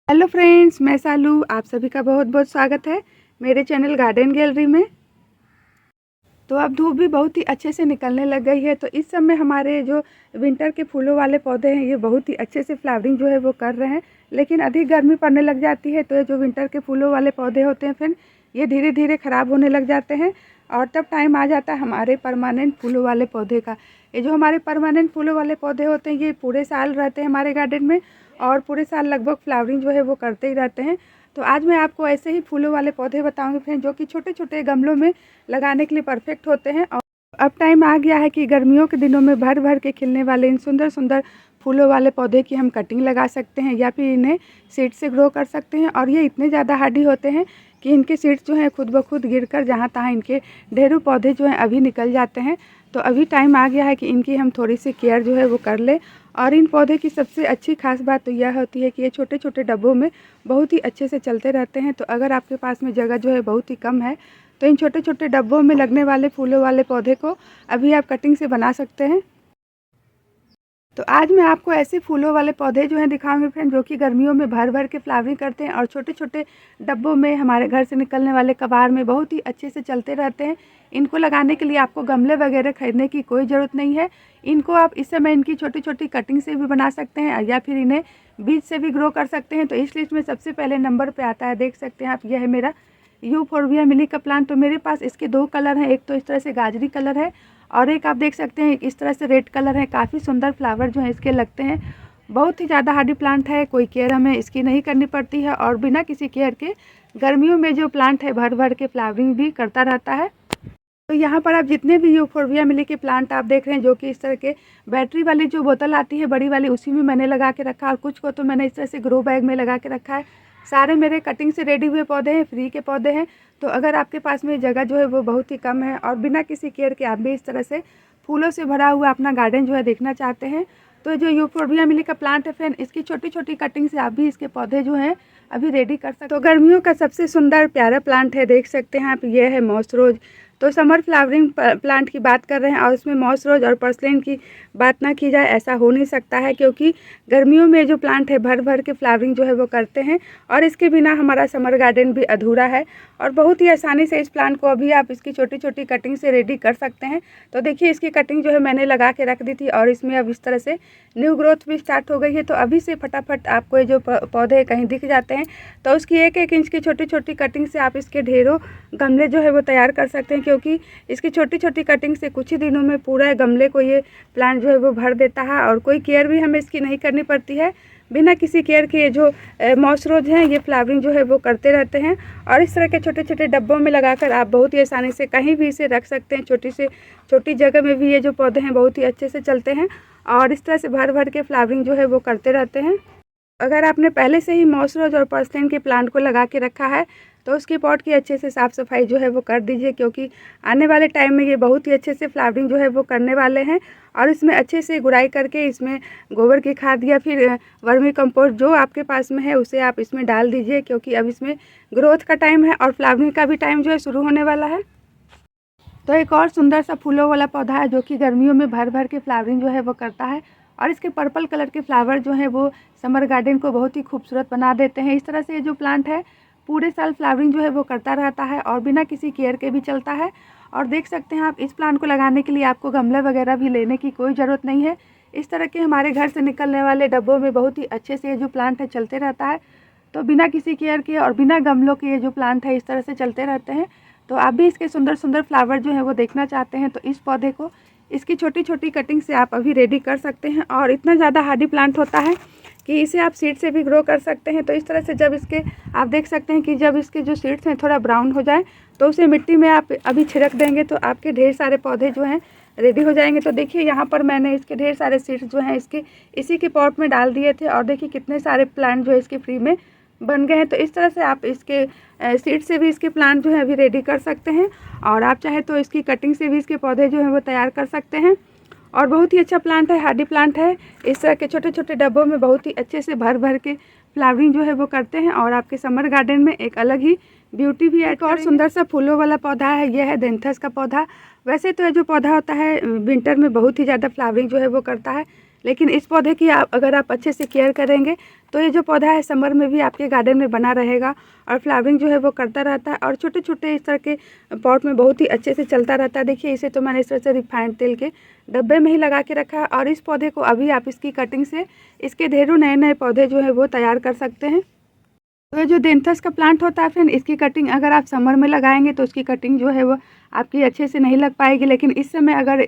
Hello friends, मैं सालू। आप सभी का बहुत बहुत स्वागत है मेरे चैनल गार्डन गैलरी में। तो अब धूप भी बहुत ही अच्छे से निकलने लग गई है, तो इस समय हमारे जो विंटर के फूलों वाले पौधे हैं ये बहुत ही अच्छे से फ्लावरिंग जो है वो कर रहे हैं। लेकिन अधिक गर्मी पड़ने लग जाती है तो ये जो विंटर के फूलों वाले पौधे होते हैं फिर ये धीरे धीरे ख़राब होने लग जाते हैं और तब टाइम आ जाता है हमारे परमानेंट फूलों वाले पौधे का। ये जो हमारे परमानेंट फूलों वाले पौधे होते हैं ये पूरे साल रहते हैं हमारे गार्डन में और पूरे साल लगभग फ्लावरिंग जो है वो करते ही रहते हैं। तो आज मैं आपको ऐसे ही फूलों वाले पौधे बताऊंगी फ्रेंड, जो कि छोटे छोटे गमलों में लगाने के लिए परफेक्ट होते हैं। और अब टाइम आ गया है कि गर्मियों के दिनों में भर भर के खिलने वाले इन सुंदर सुंदर फूलों वाले पौधे की हम कटिंग लगा सकते हैं या फिर इन्हें सीड से ग्रो कर सकते हैं। और ये इतने ज़्यादा हार्डी होते हैं कि इनके सीड्स जो हैं खुद ब खुद गिरकर जहाँ तहाँ इनके ढेरों पौधे जो हैं अभी निकल जाते हैं। तो अभी टाइम आ गया है कि इनकी हम थोड़ी सी केयर जो है वो कर लें। और इन पौधे की सबसे अच्छी खास बात तो यह होती है कि ये छोटे छोटे डब्बों में बहुत ही अच्छे से चलते रहते हैं। तो अगर आपके पास में जगह जो है बहुत ही कम है तो इन छोटे छोटे डब्बों में लगने वाले फूलों वाले पौधे को अभी आप कटिंग से बना सकते हैं। तो आज मैं आपको ऐसे फूलों वाले पौधे जो हैं दिखाऊंगी फ्रेंड, जो कि गर्मियों में भर भर के फ्लावरिंग करते हैं और छोटे छोटे डब्बों में हमारे घर से निकलने वाले कबाड़ में बहुत ही अच्छे से चलते रहते हैं। इनको लगाने के लिए आपको गमले वगैरह खरीदने की कोई ज़रूरत नहीं है। इनको आप इस समय इनकी छोटी छोटी कटिंग से भी बना सकते हैं या फिर इन्हें बीज से भी ग्रो कर सकते हैं। तो इस लिस्ट में सबसे पहले नंबर पर आता है, देख सकते हैं आप, यह है मेरा यूफोरबिया मिली का प्लांट। तो मेरे पास इसके दो कलर हैं, एक तो इस तरह से गाजरी कलर है और एक आप देख सकते हैं इस तरह से रेड कलर है। काफ़ी सुंदर फ्लावर जो है इसके लगते हैं। बहुत ही ज़्यादा हार्डी प्लांट है, कोई केयर हमें इसकी नहीं करनी पड़ती है और बिना किसी केयर के गर्मियों में जो प्लांट है भर भर के फ्लावरिंग भी करता रहता है। तो यहाँ पर आप जितने भी यूफोरबिया मिली के प्लांट आप देख रहे हैं, जो कि इस तरह के बैटरी वाली जो बोतल आती है बड़ी वाली, उसी में मैंने लगा के रखा और कुछ को तो मैंने इस तरह से ग्रो बैग में लगा के रखा है। सारे मेरे कटिंग से रेडी हुए पौधे हैं, फ्री के पौधे हैं। तो अगर आपके पास में जगह जो है वो बहुत ही कम है और बिना किसी केयर के आप भी इस तरह से फूलों से भरा हुआ अपना गार्डन जो है देखना चाहते हैं, तो जो यूफोरबिया मिली का प्लांट है फ्रेंड, इसकी छोटी छोटी कटिंग से आप भी इसके पौधे जो हैं अभी रेडी कर सकते। तो गर्मियों का सबसे सुंदर प्यारा प्लांट है, देख सकते हैं आप, ये है मॉस रोज। तो समर फ्लावरिंग प्लांट की बात कर रहे हैं और उसमें मॉस रोज और पर्सलेन की बात ना की जाए ऐसा हो नहीं सकता है, क्योंकि गर्मियों में जो प्लांट है भर भर के फ्लावरिंग जो है वो करते हैं और इसके बिना हमारा समर गार्डन भी अधूरा है। और बहुत ही आसानी से इस प्लांट को अभी आप इसकी छोटी छोटी कटिंग से रेडी कर सकते हैं। तो देखिए इसकी कटिंग जो है मैंने लगा के रख दी थी और इसमें अब इस तरह से न्यू ग्रोथ भी स्टार्ट हो गई है। तो अभी से फटाफट आपको ये जो पौधे कहीं दिख जाते हैं तो उसकी एक एक इंच की छोटी छोटी कटिंग से आप इसके ढेरों गमले जो है वो तैयार कर सकते हैं, क्योंकि इसकी छोटी छोटी कटिंग से कुछ ही दिनों में पूरा गमले को ये प्लांट जो है वो भर देता है और कोई केयर भी हमें इसकी नहीं करनी पड़ती है। बिना किसी केयर के ये जो मॉस रोज हैं ये फ्लावरिंग जो है वो करते रहते हैं और इस तरह के छोटे छोटे डब्बों में लगाकर आप बहुत ही आसानी से कहीं भी इसे रख सकते हैं। छोटी से छोटी जगह में भी ये जो पौधे हैं बहुत ही अच्छे से चलते हैं और इस तरह से भर भर के फ्लावरिंग जो है वो करते रहते हैं। अगर आपने पहले से ही मॉस रोज और पर्सलेन के प्लांट को लगा के रखा है तो उसकी पॉट की अच्छे से साफ़ सफाई जो है वो कर दीजिए, क्योंकि आने वाले टाइम में ये बहुत ही अच्छे से फ्लावरिंग जो है वो करने वाले हैं। और इसमें अच्छे से गुड़ाई करके इसमें गोबर की खाद या फिर वर्मी कंपोस्ट जो आपके पास में है उसे आप इसमें डाल दीजिए, क्योंकि अब इसमें ग्रोथ का टाइम है और फ्लावरिंग का भी टाइम जो है शुरू होने वाला है। तो एक और सुंदर सा फूलों वाला पौधा है जो कि गर्मियों में भर भर के फ्लावरिंग जो है वो करता है और इसके पर्पल कलर के फ्लावर जो है वो समर गार्डन को बहुत ही खूबसूरत बना देते हैं। इस तरह से ये जो प्लांट है पूरे साल फ्लावरिंग जो है वो करता रहता है और बिना किसी केयर के भी चलता है। और देख सकते हैं आप, इस प्लांट को लगाने के लिए आपको गमले वगैरह भी लेने की कोई ज़रूरत नहीं है। इस तरह के हमारे घर से निकलने वाले डब्बों में बहुत ही अच्छे से ये जो प्लांट है चलते रहता है। तो बिना किसी केयर के और बिना गमलों के ये जो प्लांट है इस तरह से चलते रहते हैं। तो आप भी इसके सुंदर सुंदर फ्लावर जो है वो देखना चाहते हैं तो इस पौधे को इसकी छोटी छोटी कटिंग से आप अभी रेडी कर सकते हैं। और इतना ज़्यादा हार्डी प्लांट होता है कि इसे आप सीड से भी ग्रो कर सकते हैं। तो इस तरह से जब इसके आप देख सकते हैं कि जब इसके जो सीड्स हैं थोड़ा ब्राउन हो जाए तो उसे मिट्टी में आप अभी छिड़क देंगे तो आपके ढेर सारे पौधे जो हैं रेडी हो जाएंगे। तो देखिए यहाँ पर मैंने इसके ढेर सारे सीड्स जो हैं इसके इसी के पॉट में डाल दिए थे और देखिए कितने सारे प्लांट जो है इसके फ्री में बन गए हैं। तो इस तरह से आप इसके सीड से भी इसके प्लांट जो है अभी रेडी कर सकते हैं और आप चाहे तो इसकी कटिंग से भी इसके पौधे जो हैं वो तैयार कर सकते हैं। और बहुत ही अच्छा प्लांट है, हार्डी प्लांट है। इस तरह के छोटे छोटे डब्बों में बहुत ही अच्छे से भर भर के फ्लावरिंग जो है वो करते हैं और आपके समर गार्डन में एक अलग ही ब्यूटी भी ऐड। और सुंदर सा फूलों वाला पौधा है, यह है डेंथस का पौधा। वैसे तो ये जो पौधा होता है विंटर में बहुत ही ज़्यादा फ्लावरिंग जो है वो करता है, लेकिन इस पौधे की अगर आप अच्छे से केयर करेंगे तो ये जो पौधा है समर में भी आपके गार्डन में बना रहेगा और फ्लावरिंग जो है वो करता रहता है और छोटे छोटे इस तरह के पॉट में बहुत ही अच्छे से चलता रहता है। देखिए इसे तो मैंने इस तरह से रिफाइंड तेल के डब्बे में ही लगा के रखा है और इस पौधे को अभी आप इसकी कटिंग से इसके ढेरों नए नए पौधे जो है वो तैयार कर सकते हैं। तो जो डेंथस का प्लांट होता है फ्रेंड, इसकी कटिंग अगर आप समर में लगाएंगे तो उसकी कटिंग जो है वो आपकी अच्छे से नहीं लग पाएगी, लेकिन इस समय अगर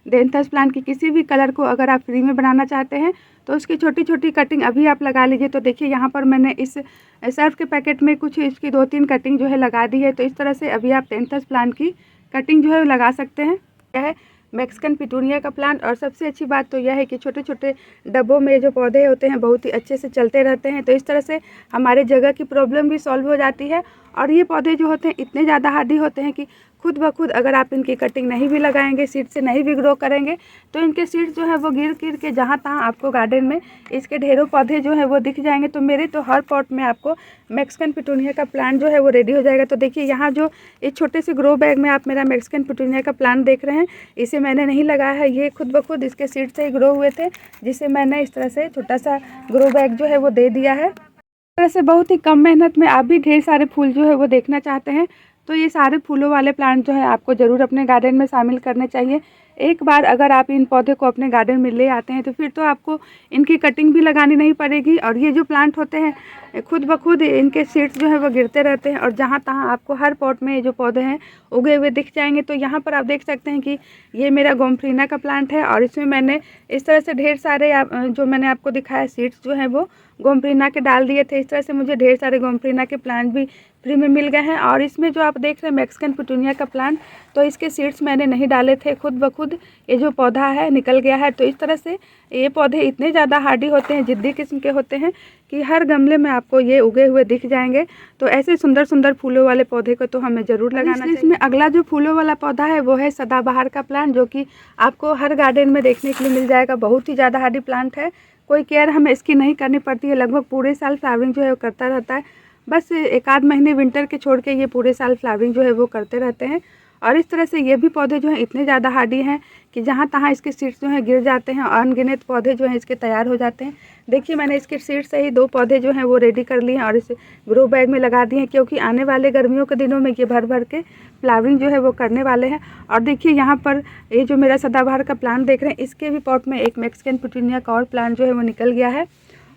डेंथस प्लांट की किसी भी कलर को अगर आप फ्री में बनाना चाहते हैं तो उसकी छोटी छोटी कटिंग अभी आप लगा लीजिए। तो देखिए यहाँ पर मैंने इस सर्फ के पैकेट में कुछ इसकी 2-3 कटिंग जो है लगा दी है। तो इस तरह से अभी आप डेंथस प्लांट की कटिंग जो है लगा सकते हैं। यह है मैक्सिकन पिटूनिया का प्लांट और सबसे अच्छी बात तो यह है कि छोटे छोटे डब्बों में जो पौधे होते हैं बहुत ही अच्छे से चलते रहते हैं। तो इस तरह से हमारे जगह की प्रॉब्लम भी सॉल्व हो जाती है और ये पौधे जो होते हैं इतने ज़्यादा हार्डी होते हैं कि खुद ब खुद अगर आप इनकी कटिंग नहीं भी लगाएंगे, सीड से नहीं भी ग्रो करेंगे तो इनके सीड्स जो है वो गिर गिर के जहाँ तहाँ आपको गार्डन में इसके ढेरों पौधे जो है वो दिख जाएंगे। तो मेरे तो हर पॉट में आपको मैक्सिकन पिटूनिया का प्लांट जो है वो रेडी हो जाएगा। तो देखिए यहाँ जो इस छोटे से ग्रो बैग में आप मेरा मैक्सिकन पिटूनिया का प्लांट देख रहे हैं, इसे मैंने नहीं लगाया है, ये खुद ब खुद इसके सीड से ही ग्रो हुए थे, जिसे मैंने इस तरह से छोटा सा ग्रो बैग जो है वो दे दिया है। इस तरह से बहुत ही कम मेहनत में आप भी ढेर सारे फूल जो है वो देखना चाहते हैं तो ये सारे फूलों वाले प्लांट जो है आपको ज़रूर अपने गार्डन में शामिल करने चाहिए। एक बार अगर आप इन पौधे को अपने गार्डन में ले आते हैं तो फिर तो आपको इनकी कटिंग भी लगानी नहीं पड़ेगी और ये जो प्लांट होते हैं खुद ब खुद इनके सीड्स जो है वो गिरते रहते हैं और जहाँ तहाँ आपको हर पॉट में ये जो पौधे हैं उगे हुए दिख जाएंगे। तो यहाँ पर आप देख सकते हैं कि ये मेरा गोम्फ्रीना का प्लांट है और इसमें मैंने इस तरह से ढेर सारे जो मैंने आपको दिखाया सीड्स जो हैं वो गोम्फ्रीना के डाल दिए थे। इस तरह से मुझे ढेर सारे गोम्फ्रीना के प्लांट भी फ्री में मिल गए हैं। और इसमें जो आप देख रहे हैं मैक्सिकन पिटूनिया का प्लांट, तो इसके सीड्स मैंने नहीं डाले थे, खुद ब खुद ये जो पौधा है निकल गया है। तो इस तरह से ये पौधे इतने ज़्यादा हार्डी होते हैं, जिद्दी किस्म के होते हैं कि हर गमले में आपको ये उगे हुए दिख जाएंगे। तो ऐसे सुंदर सुंदर फूलों वाले पौधे को तो हमें ज़रूर लगाना चाहिए। इसमें अगला जो फूलों वाला पौधा है वो है सदाबहार का प्लांट, जो कि आपको हर गार्डन में देखने के लिए मिल जाएगा। बहुत ही ज़्यादा हार्डी प्लांट है, कोई केयर हमें इसकी नहीं करनी पड़ती है, लगभग पूरे साल फ्लावरिंग जो है वो करता रहता है। बस 1-8 महीने विंटर के छोड़ के ये पूरे साल फ्लावरिंग जो है वो करते रहते हैं। और इस तरह से ये भी पौधे जो हैं इतने ज़्यादा हार्डी हैं कि जहाँ तहाँ इसके सीड्स जो हैं गिर जाते हैं और अनगिनत पौधे जो हैं इसके तैयार हो जाते हैं। देखिए मैंने इसके सीड से ही 2 पौधे जो हैं वो रेडी कर लिए हैं और इसे ग्रो बैग में लगा दिए हैं, क्योंकि आने वाले गर्मियों के दिनों में ये भर भर के फ्लावरिंग जो है वो करने वाले हैं। और देखिए यहाँ पर ये जो मेरा सदाबहार का प्लांट देख रहे हैं, इसके भी पॉट में एक मैक्सिकन पिटूनिया का और प्लांट जो है वो निकल गया है।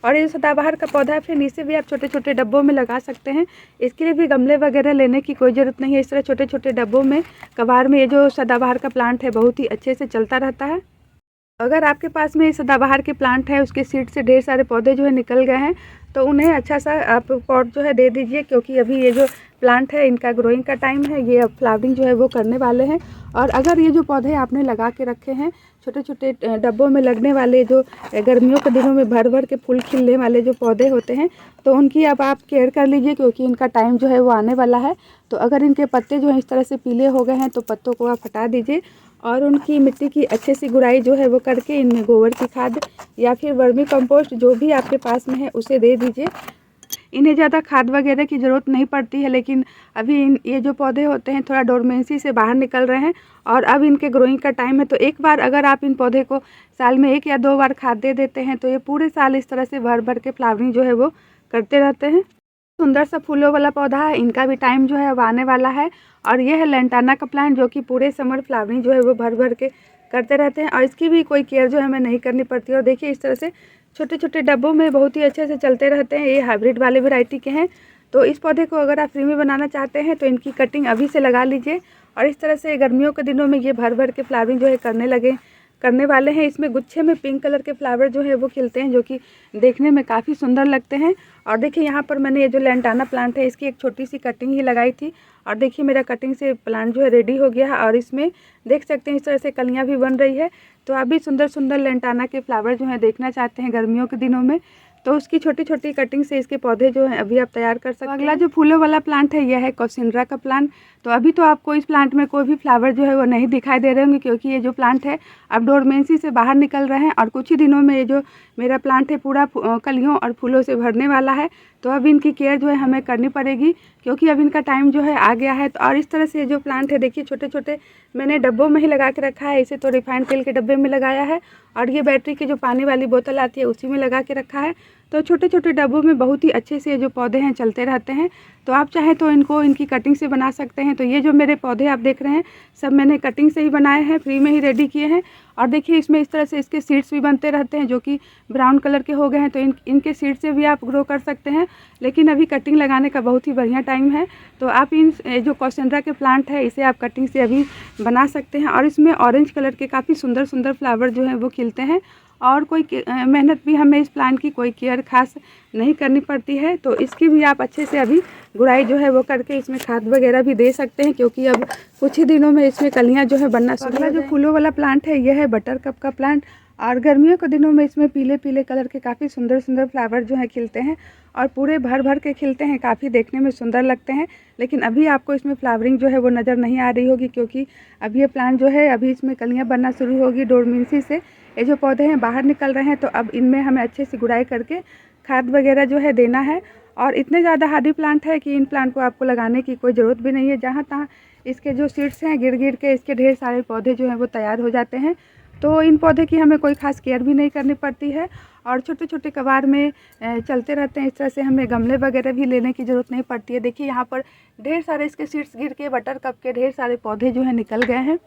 और ये सदाबहार का पौधा है, फिर इसे भी आप छोटे छोटे डब्बों में लगा सकते हैं। इसके लिए भी गमले वगैरह लेने की कोई ज़रूरत नहीं है। इस तरह छोटे छोटे डब्बों में कबाड़ में ये जो सदाबहार का प्लांट है बहुत ही अच्छे से चलता रहता है। अगर आपके पास में सदाबहार के प्लांट है, उसके सीड से ढेर सारे पौधे जो है निकल गए हैं, तो उन्हें अच्छा सा आप पॉट जो है दे दीजिए, क्योंकि अभी ये जो प्लांट है इनका ग्रोइंग का टाइम है, ये अब फ्लावरिंग जो है वो करने वाले हैं। और अगर ये जो पौधे आपने लगा के रखे हैं छोटे छोटे डब्बों में लगने वाले, जो गर्मियों के दिनों में भर भर के फूल खिलने वाले जो पौधे होते हैं, तो उनकी अब आप केयर कर लीजिए, क्योंकि इनका टाइम जो है वो आने वाला है। तो अगर इनके पत्ते जो हैं इस तरह से पीले हो गए हैं तो पत्तों को आप हटा दीजिए और उनकी मिट्टी की अच्छे से गुड़ाई जो है वो करके इनमें गोबर की खाद या फिर वर्मी कंपोस्ट जो भी आपके पास में है उसे दे दीजिए। इन्हें ज़्यादा खाद वगैरह की ज़रूरत नहीं पड़ती है, लेकिन अभी ये जो पौधे होते हैं थोड़ा डोरमेंसी से बाहर निकल रहे हैं और अब इनके ग्रोइंग का टाइम है। तो एक बार अगर आप इन पौधे को साल में 1 या 2 बार खाद दे देते हैं तो ये पूरे साल इस तरह से भर भर के फ्लावरिंग जो है वो करते रहते हैं। सुंदर सा फूलों वाला पौधा है, इनका भी टाइम जो है अब आने वाला है। और ये है लेंटाना का प्लांट, जो कि पूरे समर फ्लावरिंग जो है वो भर भर के करते रहते हैं और इसकी भी कोई केयर जो है हमें नहीं करनी पड़ती है। और देखिए इस तरह से छोटे छोटे डब्बों में बहुत ही अच्छे से चलते रहते हैं। ये हाइब्रिड वाले वैरायटी के हैं। तो इस पौधे को अगर आप फ्री में बनाना चाहते हैं तो इनकी कटिंग अभी से लगा लीजिए और इस तरह से गर्मियों के दिनों में ये भर भर के फ्लावरिंग जो है करने वाले हैं। इसमें गुच्छे में पिंक कलर के फ्लावर जो है वो खिलते हैं, जो कि देखने में काफ़ी सुंदर लगते हैं। और देखिए यहाँ पर मैंने ये जो लेंटाना प्लांट है इसकी एक छोटी सी कटिंग ही लगाई थी और देखिए मेरा कटिंग से प्लांट जो है रेडी हो गया है और इसमें देख सकते हैं इस तरह से कलियाँ भी बन रही है। तो आप भी सुंदर सुंदर लेंटाना के फ्लावर जो हैं देखना चाहते हैं गर्मियों के दिनों में, तो उसकी छोटी छोटी कटिंग से इसके पौधे जो हैं अभी आप तैयार कर सकते हैं। अगला जो फूलों वाला प्लांट है यह है कोसिंड्रा का प्लांट। तो अभी तो आपको इस प्लांट में कोई भी फ्लावर जो है वो नहीं दिखाई दे रहे होंगे, क्योंकि ये जो प्लांट है अब डोरमेंसी से बाहर निकल रहे हैं और कुछ ही दिनों में ये जो मेरा प्लांट है पूरा कलियों और फूलों से भरने वाला है। तो अब इनकी केयर जो है हमें करनी पड़ेगी, क्योंकि अब इनका टाइम जो है आ गया है। तो और इस तरह से जो प्लांट है देखिए, छोटे छोटे मैंने डब्बों में ही लगा के रखा है। इसे तो रिफाइंड तेल के डब्बे में लगाया है, और ये बैटरी की जो पानी वाली बोतल आती है उसी में लगा के रखा है। तो छोटे छोटे डब्बों में बहुत ही अच्छे से जो पौधे हैं चलते रहते हैं। तो आप चाहें तो इनको इनकी कटिंग से बना सकते हैं। तो ये जो मेरे पौधे आप देख रहे हैं, सब मैंने कटिंग से ही बनाए हैं, फ्री में ही रेडी किए हैं। और देखिए इसमें इस तरह से इसके सीड्स भी बनते रहते हैं, जो कि ब्राउन कलर के हो गए हैं। तो इनके सीड से भी आप ग्रो कर सकते हैं, लेकिन अभी कटिंग लगाने का बहुत ही बढ़िया टाइम है। तो आप इन जो कॉसेंड्रा के प्लांट है, इसे आप कटिंग से अभी बना सकते हैं। और इसमें ऑरेंज कलर के काफ़ी सुंदर सुंदर फ्लावर जो है वो खिलते हैं, और कोई मेहनत भी हमें इस प्लांट की कोई केयर खास नहीं करनी पड़ती है। तो इसकी भी आप अच्छे से अभी गुड़ाई जो है वो करके इसमें खाद वगैरह भी दे सकते हैं, क्योंकि अब कुछ ही दिनों में इसमें कलियां जो है बनना शुरू हो जाएंगी। जो फूलों वाला प्लांट है यह है बटर कप का प्लांट, और गर्मियों के दिनों में इसमें पीले पीले कलर के काफ़ी सुंदर सुंदर फ्लावर जो हैं खिलते हैं, और पूरे भर भर के खिलते हैं, काफ़ी देखने में सुंदर लगते हैं। लेकिन अभी आपको इसमें फ्लावरिंग जो है वो नज़र नहीं आ रही होगी, क्योंकि अभी ये प्लांट जो है अभी इसमें कलियां बनना शुरू होगी। डोरमेंसी से ये जो पौधे हैं बाहर निकल रहे हैं। तो अब इनमें हमें अच्छे से गुड़ाई करके खाद वगैरह जो है देना है। और इतने ज़्यादा हार्डी प्लांट है कि इन प्लांट को आपको लगाने की कोई ज़रूरत भी नहीं है। जहाँ तहाँ इसके जो सीड्स हैं गिर गिर के इसके ढेर सारे पौधे जो हैं वो तैयार हो जाते हैं। तो इन पौधे की हमें कोई ख़ास केयर भी नहीं करनी पड़ती है, और छोटे छोटे कबार में चलते रहते हैं। इस तरह से हमें गमले वगैरह भी लेने की ज़रूरत नहीं पड़ती है। देखिए यहाँ पर ढेर सारे इसके सीड्स गिर के बटर कप के ढेर सारे पौधे जो हैं निकल गए हैं।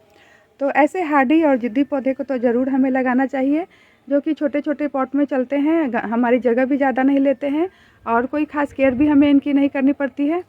तो ऐसे हार्डी और जिद्दी पौधे को तो ज़रूर हमें लगाना चाहिए, जो कि छोटे छोटे पॉट में चलते हैं, हमारी जगह भी ज़्यादा नहीं लेते हैं, और कोई ख़ास केयर भी हमें इनकी नहीं करनी पड़ती है।